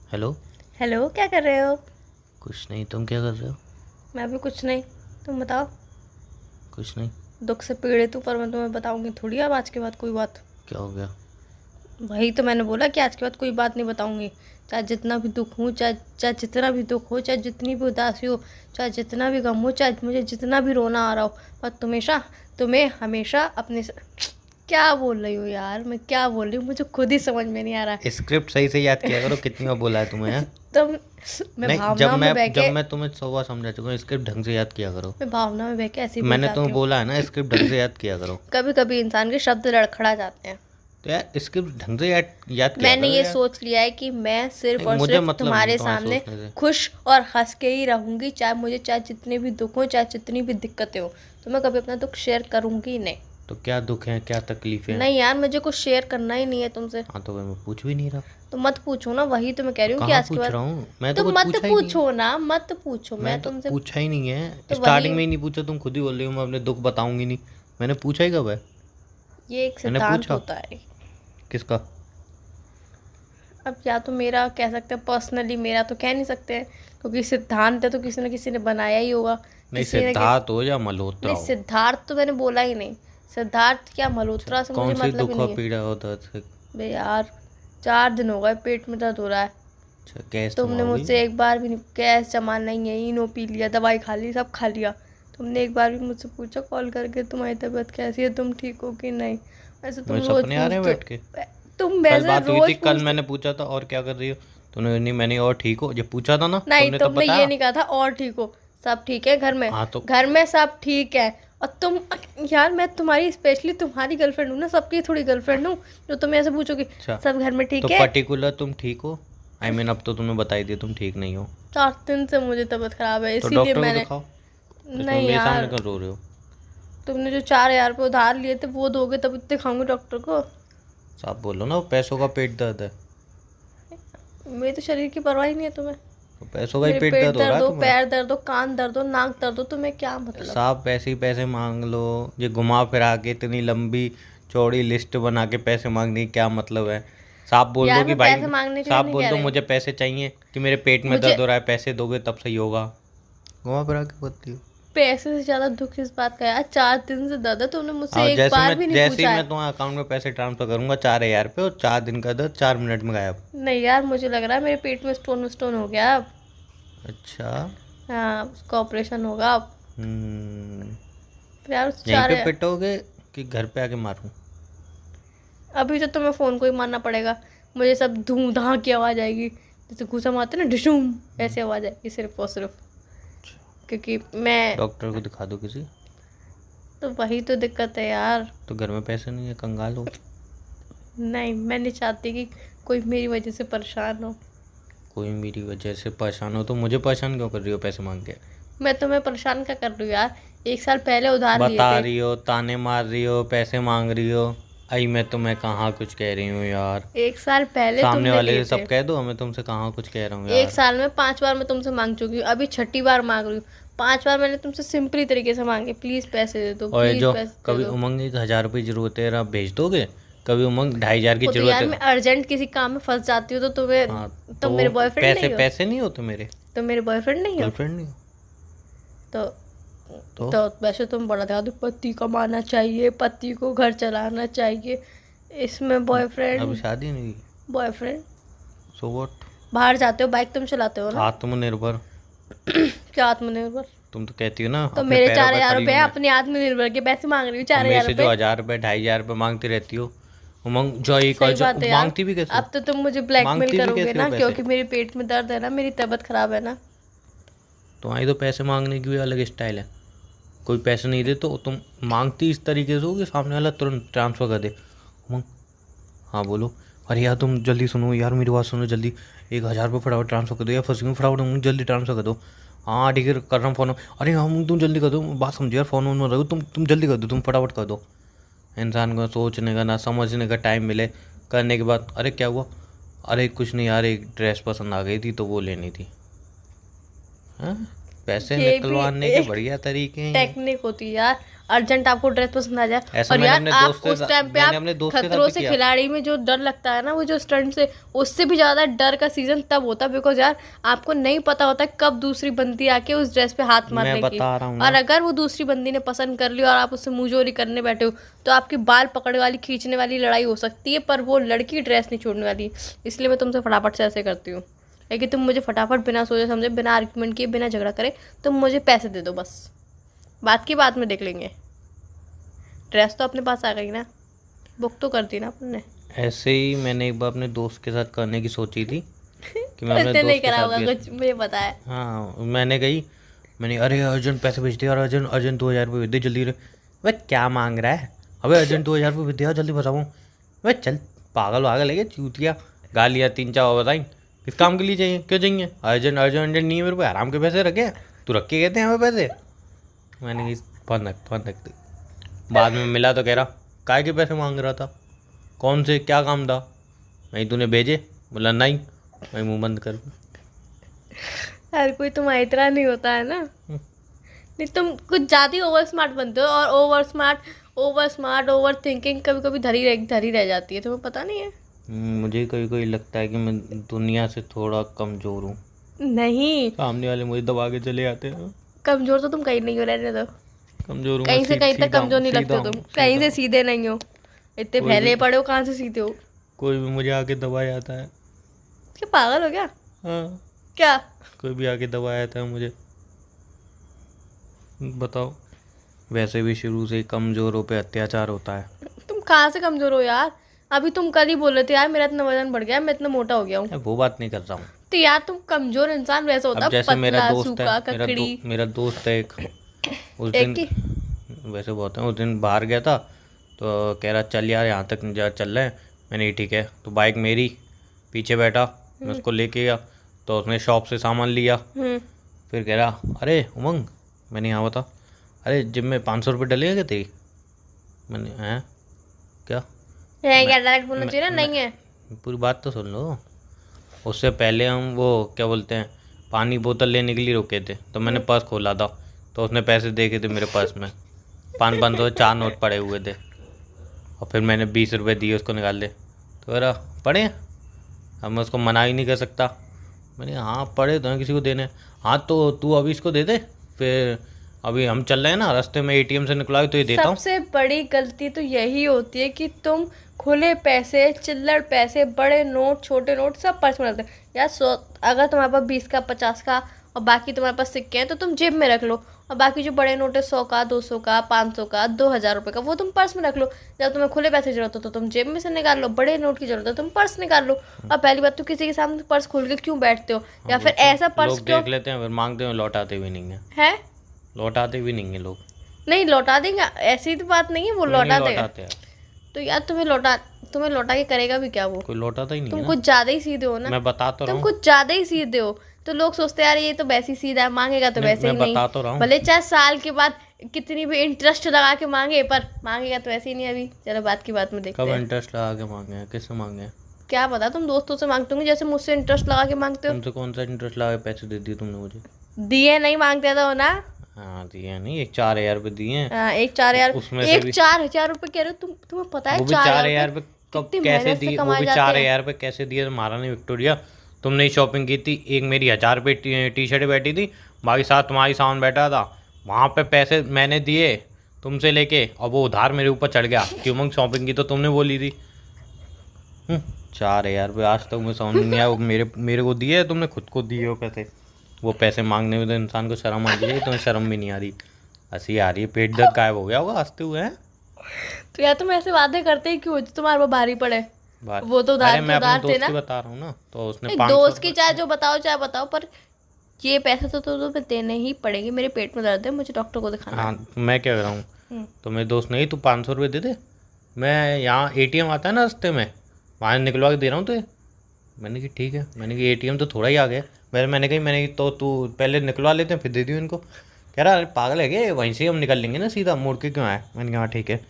Hello. Hello, क्या कर रहे हो? कुछ नहीं, तुम क्या कर रहे हो? मैं भी कुछ नहीं। तुम बताओ। कुछ नहीं। दुख से पीड़ित हूँ, पर मैं तुम्हें बताऊंगी थोड़ी अब आज के बाद कोई बात। क्या हो गया? वही तो मैंने बोला कि आज के बाद कोई बात नहीं बताऊंगी। चाहे जितना भी दुख हो, चाहे चाहे जितना भी दुख हो, चाहे जितनी भी उदासी हो, चाहे जितना भी गम हो, चाहे मुझे जितना भी रोना आ रहा हो, पर तुम्हें हमेशा क्या बोल रही हो यार? मैं क्या बोल रही हूँ, मुझे खुद ही समझ में नहीं आ रहा स्क्रिप्ट सही से याद किया करो, कितनी बार बोला है तुम्हें? हैं? तुम मैं नहीं, जब भावनाओं में मैं बह जब के मैं तुम्हें 100 बार समझा चुका हूँ, स्क्रिप्ट ढंग से याद किया करो। मैं भावनाओं में बह के ऐसे ही बोल मैंने तुम्हें जाती हूँ। बोला है ना, स्क्रिप्ट ढंग से याद किया करो। कभी कभी इंसान के शब्द लड़खड़ा जाते हैं। तो यार स्क्रिप्ट ढंग से याद किया मैंने करो ये यार। सोच लिया है कि मैं सिर्फ नहीं, और मुझे सिर्फ मतलब नहीं तुम्हारे तुम्हारे सामने सोचने से। खुश और हंस के ही रहूंगी, चाहे जितने भी दुख हो, चाहे जितनी भी दिक्कतें हो। तो मैं कभी अपना दुख शेयर करूंगी ही नहीं। तो क्या दुख है, क्या तकलीफें हैं? नहीं यार, मुझे कुछ शेयर करना ही नहीं है तुमसे। हाँ, तो मैं पूछ भी नहीं रहा। तो मत पूछो ना, वही तो मैं कह तो रही हूँ कि कहाँ आज के पूछ बाद रहा हूँ? मैं तो तो कुछ मत पूछा ही नहीं है। पूछो ना, मत पूछो। मैं मैं तो तुमसे पूछा ही नहीं है, तो वही, स्टार्टिंग में ही नहीं पूछा, तुम खुद ही बोल रही हो मैं अपने दुख बताऊंगी नहीं। मैंने पूछा ही कब है? ये एक मैंने सिद्धांत पूछा? होता है। किसका? अब या तो मेरा कह सकते हैं पर्सनली, मेरा तो कह नहीं सकते हैं, क्योंकि सिद्धांत है तो किसी न किसी ने बनाया ही होगा। नहीं, किसी न किसी सिद्धार्थ हो या मल्होत्रा नहीं, हो। सिद्धार्थ तो मैंने बोला ही नहीं। सिद्धार्थ क्या, अच्छा, मल्होत्रा से मुझे कौन सी मतलब ही दुख और नहीं है। पीड़ा होता है? बे यार, 4 दिन हो गए पेट में दर्द हो रहा है। अच्छा, गैस तो तुमने हो गई। मुझसे एक बार भी नहीं, गैस जमा नहीं है, इनो पी लिया, दवाई खा ली, सब खा लिया। तुमने एक बार भी मुझसे पूछा कॉल करके तुम्हारी तबीयत कैसी है, तुम ठीक हो कि नहीं? वैसे तुम मुझे रोज सपने आ रहे हैं पूछते बैठ के। हो। तुम कल वैसे बात हुई थी, रोज कल पूछते। मैंने पूछा था और क्या कर रही हो? तुमने नहीं, मैंने और ठीक हो ये पूछा था ना, नहीं, तुमने तब तुमने ये बताया। नहीं कहा था और ठीक हो। सब ठीक है घर में। हाँ तो। घर में सब ठीक है। और तुम, यार मैं तुम्हारी, स्पेशली तुम्हारी गर्लफ्रेंड हूँ ना, सबकी थोड़ी गर्लफ्रेंड हूँ, जो तुम ऐसे पूछोगे अच्छा, सब घर में तो ठीक है। पर्टिकुलर तुम ठीक हो? आई मीन अब तो तुमने बताई दिया तुम ठीक नहीं हो। 4 दिन से मुझे तबीयत खराब है, तो इसीलिए डॉक्टर को मैंने। दिखाओ। इसमें नहीं मेरे सामने यार, क्यों रो रहे हो? तुमने जो 4,000 रुपये उधार लिए थे वो दोगे तब इतने खाऊंगी डॉक्टर को। साफ बोलो ना, पैसों का पेट दर्द है। मेरे तो शरीर की परवाह ही नहीं है तुम्हें। तो पैसों का ही मेरे पेट पेट दर्द हो रहा दर्द है हो, तुम्हें? पैर दर्द हो, कान दर्द हो, नाक दर्द हो, तुम्हें क्या मतलब? साफ पैसे ही पैसे मांग लो। ये घुमा फिरा के इतनी लंबी चौड़ी लिस्ट बना के पैसे मांगने की क्या मतलब है? साफ बोल दो यार कि मैं भाई। पैसे मांगने के लिए साफ नहीं बोल कह दो रही हूँ। मुझे पैसे चाहिए, कि मेरे पेट में मुझे दर्द हो रहा है, पैसे दोगे तब सही होगा। घुमा फिरा के बोलती हो। पैसे से ज्यादा दुख इस बात का है यार, 4 दिन से दर्द है, तुमने मुझसे और एक बार भी नहीं जैसे ही पूछा मैं है। तुम्हारे अकाउंट में पैसे ट्रांसफर करूंगा 4,000 पे, और 4 दिन का दर्द 4 मिनट में गायब। नहीं यार, मुझे लग रहा है मेरे पेट में स्टोन हो गया अब। अच्छा। हाँ, उसका ऑपरेशन होगा अब। हम्म। फिर यार उस यहीं चार पे पिटोगे कि घर पे आके मारूं? अभी तो तुम्हें फ़ोन को ही मारना पड़ेगा। मुझे सब धूम धाम की आवाज़ आएगी, जैसे घूसा मारते ना, डिशूम, ऐसे आवाज़ आएगी सिर्फ और सिर्फ, क्योंकि मैं। डॉक्टर को दिखा दो किसी। तो वही तो दिक्कत है यार। तो घर में पैसे नहीं है, कंगाल हो? नहीं, मैं नहीं चाहती कि कोई मेरी वजह से परेशान हो। कोई मेरी वजह से परेशान हो तो मुझे परेशान क्यों कर रही हो पैसे मांग के? मैं तुम्हें परेशान क्या कर रही हूँ यार? 1 साल पहले उधार लिए बता थे। रही हो, ताने मार रही हो, पैसे मांग रही हो। आई मैं तुम्हें कहाँ कुछ कह रही हूँ यार। 1 साल पहले सामने तुमने वाले लिए से थे। सब कह दो, मैं तुमसे कहाँ कुछ कह रहा हूँ एक यार। साल में 5 बार मैं तुमसे मांग चुकी हूँ, अभी छठी बार मांग रही हूँ। 5 बार मैंने तुमसे सिंपली तरीके से मांगे, प्लीज़ पैसे दे दो, और ये प्लीज़ जो पैसे दे कभी दो। उमंग 1,000 रुपये की ज़रूरत है, आप भेज दोगे? कभी उमंग 2,500 की वो तो ज़रूरत यार, है। मैं अर्जेंट किसी काम में फंस जाती हूँ तो तुम्हें, हाँ। तो तुम मेरे बॉयफ्रेंड पैसे नहीं हो? पैसे नहीं होते मेरे? तुम मेरे बॉयफ्रेंड नहीं हो? गर्लफ्रेंड नहीं हो? तो तो तो वैसे तुम बड़ा ध्यान दो, पति कमाना चाहिए, पति को घर चलाना चाहिए, इसमें अभी बॉयफ्रेंड। शादी नहीं हुई। बॉयफ्रेंड। So what? बाहर जाते हो, बाइक तुम चलाते हो ना? आत्मनिर्भर। क्या आत्मनिर्भर? तुम तो कहती हो ना तो अपने मेरे पैरों चार पे हजार खड़ी हूँ रुपये मैं। अपने आत्मनिर्भर के पैसे मांग रही हूँ, और चार मेरे हजार से जो रुपये 1,000 रुपये 2,500 रुपये मांगती रहती हो। उमंग जॉय का सही जो बात है यार। मांगती भी कैसे हो? अब तो तुम मुझे ब्लैकमेल मांगती भी करोगे कैसे हो ना, पैसे? क्योंकि मेरे पेट में दर्द है ना, मेरी तबीयत खराब है ना। तुम्हारी तो पैसे मांगने की भी अलग स्टाइल है। कोई पैसे नहीं दे तो तुम मांगती इस तरीके से हो कि सामने वाला तुरंत ट्रांसफ़र कर दे। उमंग। हाँ बोलो। अरे यार तुम जल्दी सुनो यार, मेरी बात सुनो जल्दी। 1,000 रुपये फटाफट ट्रांसफ़र कर दो यार, फंस गई हूँ, फटाफट उमंग जल्दी ट्रांसफ़र कर दो। हाँ ठीक है, कर रहा हूँ फ़ोन। अरे हाँ उमंग, तुम जल्दी कर दो, बात समझो यार, फ़ोन में रहो, तुम जल्दी कर दो, तुम फटाफट कर दो। इंसान को सोचने का ना समझने का टाइम मिले। करने के बाद अरे क्या हुआ? अरे कुछ नहीं यार, एक ड्रेस पसंद आ गई थी तो वो लेनी थी। हाँ। पैसे ये भी निकलवाने के एक बढ़िया तरीके हैं। टेक्निक होती है यार। अर्जेंट आपको ड्रेस पसंद आ जाए ऐसा और मैंने यार अपने आप दोस्त के उस साथ टाइम पे मैंने आप अपने दोस्त के साथ खतरों भी से किया। खिलाड़ी में जो डर लगता है ना, वो जो स्टंट से उससे भी ज्यादा डर का सीजन तब होता है, बिकॉज यार आपको नहीं पता होता कब दूसरी बंदी आके उस ड्रेस पे हाथ मार मैं लेगी। बता रहा हूँ और ना, अगर वो दूसरी बंदी ने पसंद कर लिया और आप उससे मुंहजोरी करने बैठे हो तो आपकी बाल पकड़ने वाली खींचने वाली लड़ाई हो सकती है, पर वो लड़की ड्रेस नहीं छोड़ने वाली। इसलिए मैं तुमसे फटाफट से ऐसे करती हूँ, लेकिन तुम मुझे फटाफट बिना सोचे समझे, बिना आर्ग्यूमेंट किए, बिना झगड़ा करे तुम मुझे पैसे दे दो बस। बात की बात में देख लेंगे। ड्रेस तो अपने पास आ गई ना, बुक तो कर दी ना अपने। ऐसे ही मैंने एक बार अपने दोस्त के साथ करने की सोची थी कि मैं अपने उसने नहीं दोस्त के करा साथ होगा भी कुछ, मुझे पता है। हाँ मैंने अरे अर्जेंट पैसे भेज दिया, और अर्जेंट अर्जेंट 2000 रुपये भेज दे जल्दी रे। वह क्या मांग रहा है, अबे अर्जेंट 2000 रुपये भेज दिया जल्दी बताऊँ। वह चल पागल वागल है क्या, चूतिया। गालियाँ 3-4 और बताई, किस काम के लिए चाहिए, क्यों चाहिए, अर्जेंट अर्जेंट अर्जेंट नहीं है मेरे पे, आराम के पैसे रखे हैं, तू रख के कहते हैं हमें पैसे। मैंने कहा फोन रख। बाद में मिला तो कह रहा काय के पैसे मांग रहा था, कौन से क्या काम था, नहीं तूने भेजे, बोला नहीं, मैं मुँह बंद कर। हर कोई तुम्हारी तरह नहीं होता है ना। नहीं, तुम कुछ ज़्यादा ही ओवर स्मार्ट बनते हो, और ओवर स्मार्ट ओवर थिंकिंग कभी कभी धरी रह जाती है, तुम्हें पता नहीं है। मुझे कभी कभी लगता है कि मैं दुनिया से थोड़ा कमज़ोर हूँ, नहीं, सामने वाले मुझे दबा के चले आते हैं। कमजोर तो तुम कहीं नहीं हो, रहने दो। कमज़ोर हूँ मैं, कहीं से कहीं तक सीधा कमजोर हूँ, नहीं लगते सीधा हो तुम, हूँ, कहीं सीधा से हूँ। सीधे नहीं हो। इतने कोई फैले भी पड़े हो, कहाँ से सीधे हो? कोई भी मुझे आके दबा जाता है। क्या पागल हो क्या? हाँ, क्या? कोई भी आके दबा जाता है मुझे। बताओ, वैसे भी शुरू से ही कमज़ोरों पे अत्याचार होता है। तुम कहाँ से कमजोर हो यार? अभी तुम कल ही बोल रहे थे यार मेरा इतना वजन बढ़ गया, मैं इतना मोटा हो गया हूँ। मैं वो बात नहीं कर रहा हूँ। तो यार तुम कमजोर इंसान वैसा होता अब है, जैसे मेरा पतला दोस्त है, सूखा ककड़ी। मेरा दोस्त है एक, उस एक दिन की वैसे बहुत है, उस दिन बाहर गया था तो कह रहा चल यार यहाँ तक जा चल रहे हैं। मैंने ठीक है, तो बाइक मेरी, पीछे बैठा, मैं उसको लेके गया, तो उसने शॉप से सामान लिया। फिर कह रहा अरे उमंग, मैंने यहाँ बता, अरे जिम में 500 रुपये डलेगा क्या तेरी। मैंने हैं क्या, है क्या? डायरेक्ट बोलना चाहिए ना, नहीं है। पूरी बात तो सुन लो। उससे पहले हम वो क्या बोलते हैं, पानी बोतल लेने के लिए रुके थे, तो मैंने पर्स खोला था, तो उसने पैसे देखे थे मेरे पर्स में, 500 4 नोट पड़े हुए थे, और फिर मैंने 20 रुपये दिए उसको निकाल दे, तो मेरा पड़े हैं, अब मैं उसको मना ही नहीं कर सकता। मैंने हाँ पड़े तो हैं, किसी को देने, हाँ तो तू अभी इसको दे दे, फिर अभी हम चल रहे हैं ना, रास्ते में ATM से निकला तो ये देता हूँ। सबसे बड़ी गलती तो यही होती है कि तुम खुले पैसे, चिल्लड़ पैसे, बड़े नोट, छोटे नोट सब पर्स में रखते हो यार। अगर तुम्हारे पास 20 का, 50 का और बाकी तुम्हारे पास सिक्के हैं तो तुम जेब में रख लो, और बाकी जो बड़े नोट है 100 का, 200 का, 500 का, 2000 रुपये का, वो तुम पर्स में रख लो। जब तुम्हें खुले पैसे की जरूरत हो तो तुम जेब में से निकाल लो, बड़े नोट की जरूरत हो तुम पर्स निकाल लो। और पहली बात तो किसी के सामने पर्स खोल के क्यों बैठते हो, या फिर ऐसा पर्स लोग क्यों देख लेते हैं, फिर मांगते हैं, लौटाते भी नहीं है? लौटाते भी नहीं है लोग। नहीं लौटा देंगे, ऐसी तो बात नहीं है, वो कोई नहीं लौटा देगा। लौटाते हैं, तो यार तुम्हें लौटा के करेगा भी क्या वो? कोई लौटाता ही नहीं तुम है कुछ ज्यादा ही सीधे हो ना, मैं बता तो रहा तुम हूँ, कुछ ज्यादा ही सीधे हो, तो लोग सोचते हैं यार ये तो वैसे ही सीधा है, मांगेगा तो वैसे ही मैं नहीं। बता तो रहा हूँ। भले चाहे साल के बाद कितनी भी इंटरेस्ट लगा के मांगे, पर मांगेगा तो वैसे ही नहीं। अभी चलो बात की बात में देखते कब हैं। इंटरेस्ट लगा के मांगे हैं, किससे मांगे हैं? क्या पता, तुम दोस्तों से मांगते होंगे जैसे मुझसे इंटरेस्ट लगा के मांगते हो। तुमसे कौन सा इंटरेस्ट लगा के पैसे दे दिए तुमने मुझे? दिए नहीं, मांगते तो हो ना। हाँ दिए नहीं, 4,000 रुपये दिए हैं। हाँ, एक 4,000, उसमें से एक भी 4,000 रुपये कह रहे हो तुम? तुम्हें पता है वो भी 4,000 रुपये कब कितनी कैसे मेहनत से दिए, वो कमाए भी जाते हैं। 4,000 रुपये कैसे दिए तुम्हारा नहीं विक्टोरिया। तुमने ही शॉपिंग की थी, एक मेरी 1,000 रुपये टी शर्ट बैठी थी, बाकी साथ तुम्हारी सामान बैठा था, वहाँ पे पैसे मैंने दिए तुमसे लेके, और वो उधार मेरे ऊपर चढ़ गया क्यों मंग, शॉपिंग की तो तुमने बोली थी। 4,000 रुपये आज तक मुझे समझ नहीं आया, वो मेरे को दिए, तुमने खुद को दिए हो पैसे। वो पैसे मांगने में तो इंसान को शर्म आनी चाहिए, तुम्हें शर्म भी नहीं आ रही, हंसी आ रही है, पेट दर्द गायब हो गया होगा हंसते हुए हैं। तो यार तुम ऐसे वादे करते ही क्यों, तुम्हारे वो भारी पड़े? बात वो तो उधार अरे मैं अपने उधार थे दोस्त ना। की बता रहा हूँ ना, तो उसने नहीं, 500 दोस्त की चाहे जो बताओ चाहे बताओ, पर ये पैसे तो तुम्हें देने ही पड़ेंगे। मेरे पेट में दर्द है, मुझे डॉक्टर को दिखाना है। हाँ मैं क्या कर रहा हूँ, तो मेरे दोस्त नहीं, तू 500 रुपये दे दे, मैं यहाँ ATM आता है ना रास्ते में, वहाँ निकलवा के दे रहा हूँ तुझे। मैंने कहा ठीक है, मैंने कहा ATM तो थोड़ा ही आ गया, मैंने कही तो तू पहले निकलवा लेते हैं फिर दे दियो इनको। कह रहा अरे पागल है क्या, वहीं से हम निकल लेंगे ना, सीधा मुड़ के क्यों आए। मैंने कहा हाँ ठीक है,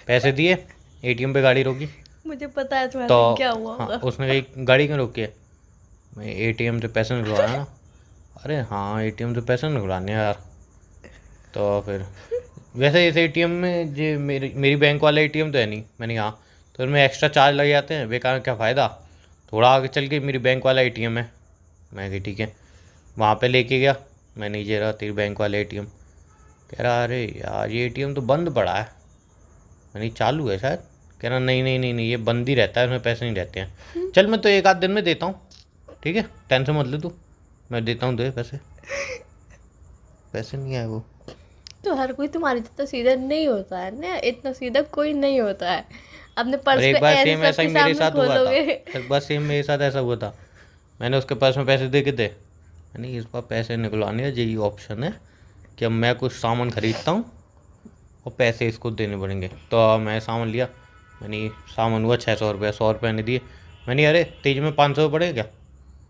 पैसे दिए, ATM पे गाड़ी रोकी, मुझे पता है तुम्हारे तो साथ क्या हुआ हाँ होगा। उसने कही गाड़ी क्यों रोकी है, मैं ATM से पैसे निकलवाया ना, अरे हाँ एटीएम से पैसे निकलवाने हैं यार। तो फिर वैसे इस एटीएम में जे मेरी बैंक वाला एटीएम तो है नहीं। मैंने कहा हाँ, तो इनमें एक्स्ट्रा चार्ज लग जाते हैं, बेकार क्या फ़ायदा। थोड़ा आगे चल के मेरी बैंक वाला एटीएम है। मैं कहा ठीक है, वहाँ पे लेके गया। मैंने ये रहा तेरी बैंक वाला एटीएम। कह रहा अरे यार ये एटीएम तो बंद पड़ा है। मैंने चालू है शायद। कह रहा नहीं नहीं नहीं नहीं, ये बंद ही रहता है, इसमें पैसे नहीं रहते हैं। चल मैं तो एक आध दिन में देता हूँ, ठीक है टेंशन मत ले तू, मैं देता हूँ, दे पैसे। पैसे नहीं आए वो। तो हर कोई तुम्हारी जितना सीधा नहीं होता है ना, इतना सीधा कोई नहीं होता है। अपने और पर्स एक पे बार ऐसे सेम ऐसा ही सबके मेरे सामने साथ हुआ था। खोलोगे। एक बार सेम मेरे साथ ऐसा हुआ था। मैंने उसके पास में पैसे दे के दे, मैंने इस बार पैसे निकलवाने हैं, यही ऑप्शन है कि अब मैं कुछ सामान खरीदता हूँ और पैसे इसको देने पड़ेंगे। तो मैं सामान लिया, मैंने सामान हुआ 600 रुपये। 100 रुपये ने दिए। मैंने अरे तेज में 500 पड़े क्या?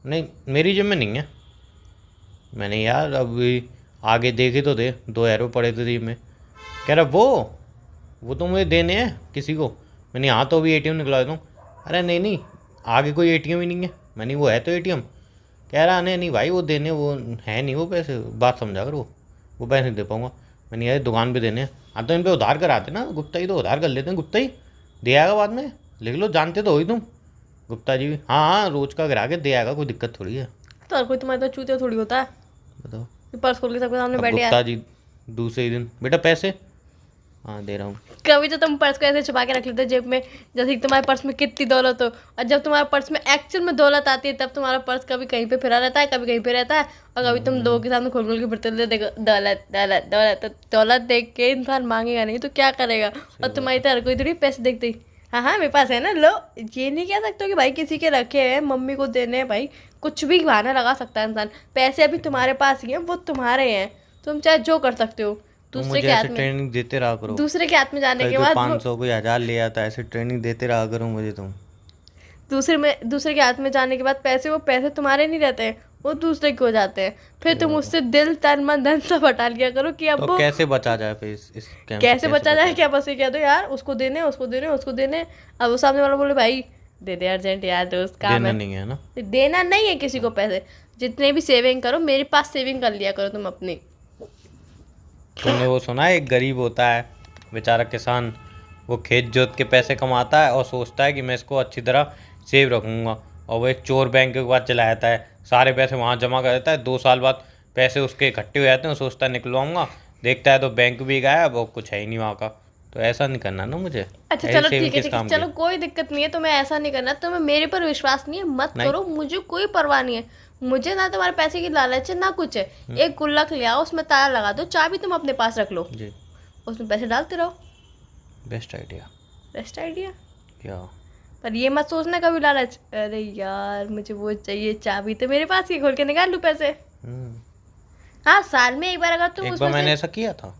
नहीं मेरी जेब में नहीं है। मैंने यार अभी आगे देखे तो दे, 2 € पड़े थे जेब में। कह रहा वो तो मुझे देने हैं किसी को। मैंने हाँ तो अभी एटीएम निकलवा देता हूँ। अरे नहीं नहीं, आगे कोई एटीएम ही नहीं है। मैंने वो है तो एटीएम। कह रहा नहीं नहीं भाई वो देने, वो है नहीं वो पैसे, बात समझा कर वो पैसे नहीं दे पाऊँगा। मैंने यार दुकान पे देने हैं। हाँ तो इन पे उधार कराते ना, गुप्ता जी तो उधार कर लेते हैं, गुप्ता ही दे आएगा बाद में, लिख लो, जानते तो हो ही तुम। गुप्ता जी भी हाँ हाँ रोज का गिरा के दे आएगा, कोई दिक्कत थोड़ी है। तो हर कोई तुम्हारे तो चूतिया थोड़ी होता है बताओ। कि पर्स खोल के सबके सामने अब बैठे गुप्ता यार। जी दूसरे ही दिन बेटा पैसे, हाँ दे रहा हूँ। कभी तो तुम पर्स को ऐसे छुपा के रख लेते हो जेब में, जैसे कि तुम्हारे पर्स में कितनी दौलत हो, और जब तुम्हारे पर्स में एक्चुअल में दौलत आती है तब तुम्हारा पर्स कभी कहीं पे फिरा रहता है, कभी कहीं पे रहता है, और कभी तुम लोगों के सामने खोल खोल के फिरते रहते हो, देखो दौलत दौलत दौलत। तो दौलत देख के इंसान मांगेगा नहीं तो क्या करेगा। और तुम्हारी तो हर कोई थोड़ी पैसे देखते ही हाँ हाँ मेरे पास है ना, लो। ये नहीं कह सकते हो कि भाई किसी के रखे हैं, मम्मी को देने हैं, भाई कुछ भी बहाना लगा सकता है इंसान। पैसे अभी तुम्हारे पास ही हैं, वो तुम्हारे हैं, तुम चाहे जो कर सकते हो। तुम दूसरे मुझे के हाथ ऐसे में, ट्रेनिंग देते रहा करो। दूसरे के हाथ में जाने कभी के कोई बाद 500 कोई 1000 ले आता है, ऐसे ट्रेनिंग देते रहा करो मुझे तुम। दूसरे के हाथ में जाने के बाद पैसे, वो पैसे तुम्हारे नहीं रहते हैं, वो दूसरे के हो जाते हैं। फिर तुम उससे दिल तन मन धन सब हटा लिया करो कि अब तो वो कैसे बचा जाए फिर इस स्कैम से? कैसे बचा जाए, क्या बस ये कह दो यार उसको देने उसको देने उसको देने। अब वो सामने वाला बोले भाई दे दे अर्जेंट यार, दोस्त काम देना है। नहीं है ना। देना नहीं है किसी को पैसे। जितने भी सेविंग करो, मेरे पास सेविंग कर लिया करो तुम अपनी। तुमने वो सुना है, एक गरीब होता है बेचारा किसान, वो खेत जोत के पैसे कमाता है और सोचता है कि मैं इसको अच्छी तरह सेव रखूँगा, और वो एक चोर बैंक के पास चला जाता है, सारे पैसे वहाँ जमा कर देता है। 2 साल बाद पैसे उसके इकट्ठे हो जाते हैं, वो सोचता है निकलवाऊंगा, देखता है तो बैंक भी गायब और कुछ है ही नहीं वहाँ का। तो ऐसा नहीं करना ना मुझे। अच्छा ऐसी चलो सेविंग ठीक है किस ठीक है, काम चलो की? कोई दिक्कत नहीं है, तुम्हें ऐसा नहीं करना, तुम्हें मेरे पर विश्वास नहीं है, मत नहीं। करो, मुझे कोई परवाह नहीं है। मुझे ना तुम्हारे पैसे की लालच है ना कुछ है। एक गुल्लक ले आओ, उसमें ताला लगा दो, चाबी तुम अपने पास रख लो, जी उसमें पैसे डालते रहो। Best idea. Best idea. क्या? पर ये मत सोचना कभी लालच, अरे यार मुझे वो चाहिए, चाबी तो मेरे पास ही, खोल के निकाल लूँ पैसे। हाँ साल में एक बार अगर तुम एक बार उसमें मैंने से ऐसा किया था,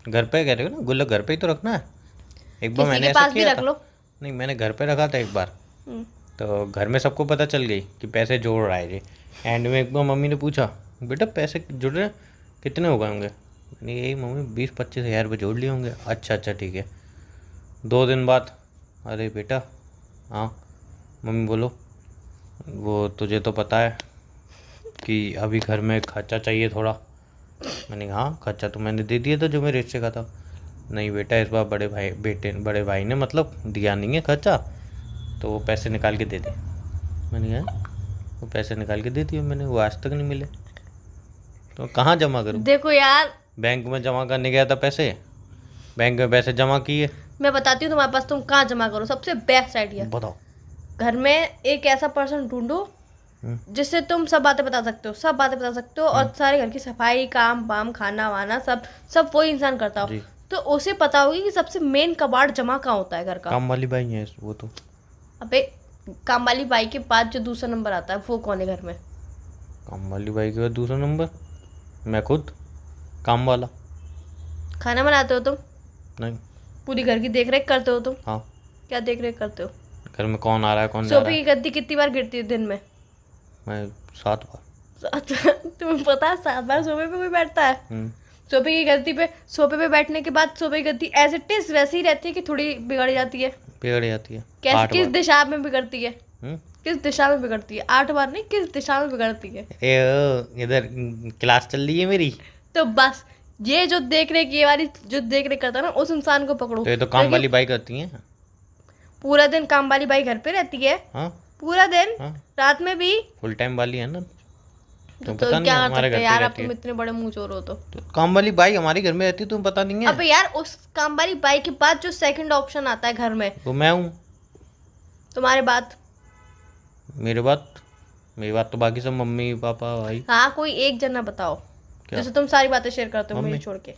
घर पे कह रहे हो ना, गुल्लक घर पे ही तो रखना है। एक बार किसी मैंने के ऐसा पास भी किया रख था। लो। नहीं मैंने घर पे रखा था एक बार, हम्म, तो घर में सबको पता चल गई कि पैसे जोड़ रहा है जी। एंड में एक बार मम्मी ने पूछा बेटा पैसे जुड़ रहे हैं, कितने हो गए होंगे? मैंने यही मम्मी 20-25 हज़ार रुपये जोड़ लिए होंगे। अच्छा अच्छा ठीक है। 2 दिन बाद अरे बेटा, हाँ मम्मी बोलो, वो तुझे तो पता है कि अभी घर में खर्चा चाहिए थोड़ा। मैंने कहा हाँ खर्चा तो मैंने दे दिया था जो मेरे हिस्से का था। नहीं बेटा इस बार बड़े भाई ने मतलब दिया नहीं है खर्चा, तो वो पैसे निकाल के दे दे। मैंने कहा वो पैसे निकाल के दे दिए मैंने, वो आज तक नहीं मिले, तो कहाँ जमा करूँ? देखो यार बैंक में जमा करने गया था पैसे, बैंक में पैसे जमा किए। मैं बताती हूँ तुम्हारे पास, तुम कहाँ जमा करो, सबसे बेस्ट आइडिया। बताओ। घर में एक ऐसा पर्सन ढूंढो जिससे तुम सब बातें बता सकते हो, सब बातें बता सकते हो, और सारे घर की सफाई काम वाम खाना वाना सब सब वही इंसान करता हो। जी। तो उसे पता होगी कि सबसे मेन कबाड़ जमा कहाँ होता है घर का। काम वाली बाई है वो तो। अबे काम वाली बाई के बाद जो दूसरा नंबर आता है वो कौन है घर में? काम वाली बाई के बाद दूसरा नंबर मैं खुद, काम वाला। खाना बनाते हो तुम? नहीं। पूरी घर की देख रेख करते हो तुम? हाँ। क्या देख रेख करते हो? घर में कौन आ रहा है कौन जा रहा सोफे है? की गद्दी कितनी बार गिरती है दिन में? मैं 7 बार। तुम्हें पता है 7 बार सोफे पे कोई बैठता है? सोफे की गद्दी पे, सोफे पे बैठने के बाद सोफे की गद्दी एज इट इज वैसी ही रहती है कि थोड़ी बिगड़ जाती है? बिगड़ जाती है। कैसे 8 किस बार। दिशा में बिगड़ती है? किस दिशा में बिगड़ती है? 8 बार नहीं, किस दिशा में बिगड़ती है? इधर क्लास चल रही है मेरी। तो बस ये जो देख रेख, ये वाली जो देख रेख करता है ना, उस इंसान को पकड़ो। तो ये तो काम वाली बाई करती हैं। पूरा दिन काम वाली बाई घर पे रहती है? हाँ पूरा दिन? हाँ, रात में भी? फुल टाइम वाली है ना। तो पता नहीं क्या कर हमारे सकते घर हैं यार, पे अब रहती तुम है। इतने बड़े मुंह चोर हो तो काम वाली बाई हमारे घर में रहती है, तुम्हें पता नहीं है? अबे यार, उस काम वाली बाई के बाद जो सेकंड ऑप्शन आता है घर में, वो मैं हूँ। तुम्हारे बाद? मेरी बात तो बाकी सब मम्मी पापा भाई। हाँ, कोई एक जना बताओ क्या? जैसे तुम सारी बातें शेयर करते हो मम्मी। मुझे छोड़ के।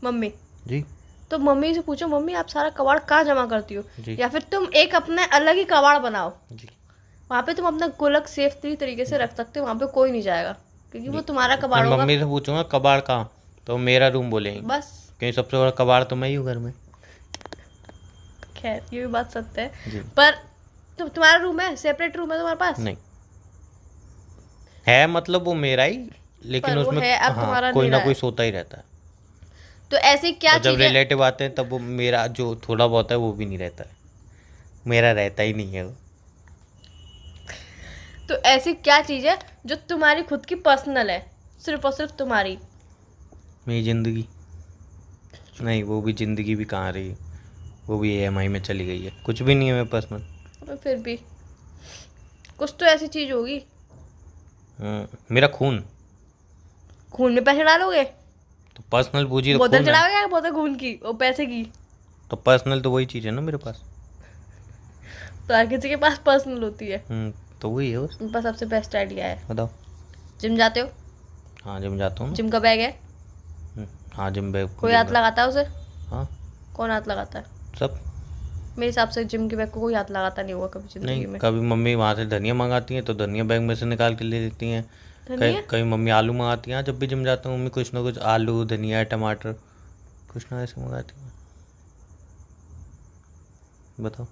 मम्मी? जी तो मम्मी से पूछो, मम्मी आप सारा कबाड़ कहाँ जमा करती हो? जी या फिर तुम एक अपने अलग ही कबाड़ बनाओ, जी। वहाँ पे तुम अपना गुलक सेफ्टी तरीके से रख सकते हो, वहाँ पे कोई नहीं जाएगा क्योंकि वो तुम्हारा कबाड़ मैं होगा। मम्मी से पूछूंगा कबाड़ कहाँ, तो मेरा रूम बोलेंगे, बस। क्योंकि सबसे बड़ा कबाड़ तो मैं ही हूँ घर में। खैर, ये भी बात सत्य है। जी। पर तुम्हारा रूम है, सेपरेट रूम है तुम्हारे पास? नहीं है, मतलब वो मेरा ही, लेकिन पर वो उसमें है, अब तुम्हारा हाँ कोई नहीं ना रहा कोई है। सोता ही रहता है। तो ऐसी क्या और जब चीज है? रिलेटिव आते हैं तब वो मेरा जो थोड़ा बहुत है वो भी नहीं रहता है, मेरा रहता ही नहीं है वो। तो ऐसी क्या चीज है जो तुम्हारी खुद की पर्सनल है, सिर्फ और सिर्फ तुम्हारी? मेरी ज़िंदगी नहीं, वो भी ज़िंदगी भी कहाँ रही, वो भी EMI में चली गई है, कुछ भी नहीं है मेरे पर्सनल। और फिर भी कुछ तो ऐसी चीज होगी। मेरा खून। खून में पैसे डालोगे? तो पर्सनल पूछी तो बोतल खून है। चढ़ाओगे या बोतल खून की और पैसे की? तो पर्सनल तो वही चीज़ है ना मेरे पास। तो हर किसी के पास पर्सनल होती है। तो वही है बस। मेरे पास सबसे बेस्ट आइडिया है। बताओ। जिम जाते हो? हाँ जिम जाता हूँ। जिम का बैग है? हाँ जिम बैग। कोई हाथ लगाता है उसे? हाँ कौन हाथ लगाता है? सब। मेरे हिसाब से जिम के बैग को कोई हाथ लगाता नहीं होगा कभी जिंदगी नहीं, में। कभी मम्मी वहाँ से धनिया मंगाती हैं तो धनिया बैग में से निकाल के ले लेती हैं। धनिया? कभी मम्मी आलू मंगाती हैं, जब भी जिम जाता हूँ मम्मी कुछ ना कुछ आलू धनिया टमाटर कुछ ना ऐसे मंगाती हैं। बताओ।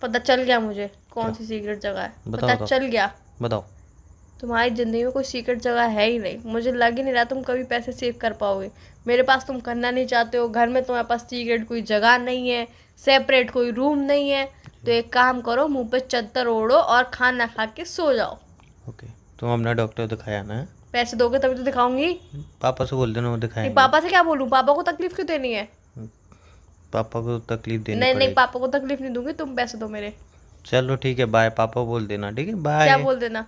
पता चल गया मुझे कौन सी सीक्रेट जगह है। बताओ, पता बताओ। चल गया। बताओ। तुम्हारी जिंदगी में कोई सीक्रेट जगह है ही नहीं। मुझे लग ही नहीं रहा तुम कभी पैसे सेव कर पाओगे। मेरे पास तुम करना नहीं चाहते हो, घर में तुम्हारे पास सीक्रेट कोई जगह नहीं है, सेपरेट कोई रूम नहीं है। तो एक काम करो, मुंह पे चद्दर ओढ़ो और खाना खा के सो जाओ। ओके, तुम अपना डॉक्टर दिखाया ना है? पैसे दोगे तभी तो दिखाऊंगी। पापा से बोल देना वो नहीं, दिखाएंगे। पापा से क्या बोलूं? पापा को तकलीफ क्यों देनी है? पापा को तकलीफ देनी नहीं नहीं, पड़ेगी। पापा को तकलीफ नहीं दूंगी, तुम पैसे दो मेरे। चलो ठीक है, बाय। पापा बोल देना, ठीक है, क्या बाय। बोल देना?